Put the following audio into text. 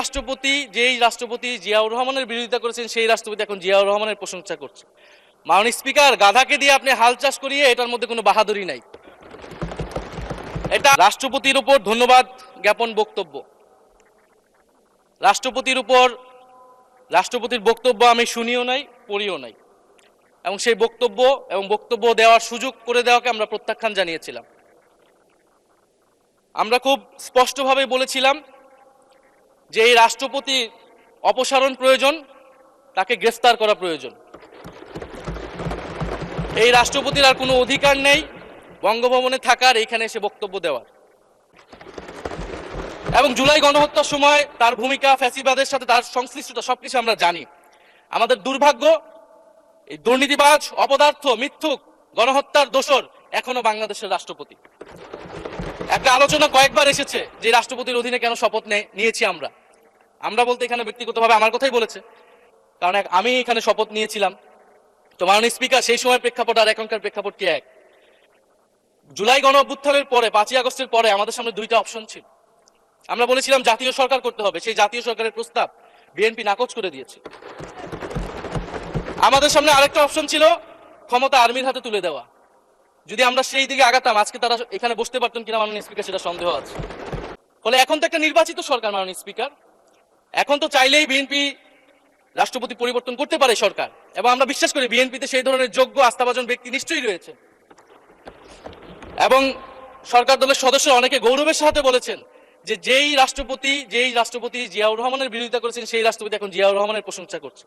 রাষ্ট্রপতি জিয়াউর রহমানের বিরোধিতা করেছেন সেই রাষ্ট্রপতি এখন জিয়াউর রহমানের প্রশংসা করছে। মাননীয় স্পিকার, গাধাকে দিয়ে আপনি হাল চাষ করিয়ে এটার মধ্যে কোনো বাহাদুরি নাই। এটা রাষ্ট্রপতির উপর ধন্যবাদ জ্ঞাপন বক্তব্য। রাষ্ট্রপতির বক্তব্য আমি শুনিও নাই, পড়িও নাই, এবং সেই বক্তব্য দেওয়ার সুযোগ করে দেওয়াকে আমরা প্রত্যাখ্যান জানিয়েছিলাম। আমরা খুব স্পষ্টভাবে বলেছিলাম যে এই রাষ্ট্রপতির অপসারণ প্রয়োজন, তাকে গ্রেফতার করা প্রয়োজন। এই রাষ্ট্রপতির আর কোনো অধিকার নেই বঙ্গভবনে থাকার, এইখানে এসে বক্তব্য দেওয়ার। এবং জুলাই গণহত্যার সময় তার ভূমিকা, ফ্যাসিবাদের সাথে তার সংশ্লিষ্টতা সবকিছু আমরা জানি। আমাদের দুর্ভাগ্য, এই দুর্নীতিবাজ, অপদার্থ, মিথ্যুক, গণহত্যার দোষর এখনো বাংলাদেশের রাষ্ট্রপতি। একটা আলোচনা কয়েকবার এসেছে যে রাষ্ট্রপতির অধীনে কেন শপথ নিয়েছি আমরা বলতে এখানে ব্যক্তিগতভাবে আমার কথাই বলেছে, কারণ আমি এখানে শপথ নিয়েছিলাম। তো মাননীয় স্পিকার, সেই সময় প্রেক্ষাপট আর এখনকার প্রেক্ষাপট কি এক? জুলাই গণ অভ্যুত্থানের পরে, 5ই আগস্টের পরে আমাদের সামনে দুইটা অপশন ছিল। আমরা বলেছিলাম জাতীয় সরকার করতে হবে, সেই জাতীয় সরকারের প্রস্তাব বিএনপি নাকচ করে দিয়েছে। আমাদের সামনে আরেকটা অপশন ছিল ক্ষমতা আর্মির হাতে তুলে দেওয়া। যদি আমরা সেই দিকে আগাতাম, আজকে তারা এখানে বসতে পারতেন কিনা মাননীয় স্পিকার, সেটা সন্দেহ আছে। ফলে এখন তো একটা নির্বাচিত সরকার মাননীয় স্পিকার, এখন তো চাইলেই বিএনপি রাষ্ট্রপতি পরিবর্তন করতে পারে সরকার, এবং আমরা বিশ্বাস করি বিএনপিতে সেই ধরনের যোগ্য আস্থাভাজন ব্যক্তি নিশ্চয়ই রয়েছে। এবং সরকার দলের সদস্য অনেকে গৌরবের সাথে বলেছেন যে যেই রাষ্ট্রপতি জিয়াউর রহমানের বিরোধিতা করেছেন সেই রাষ্ট্রপতি এখন জিয়াউর রহমানের প্রশংসা করছে।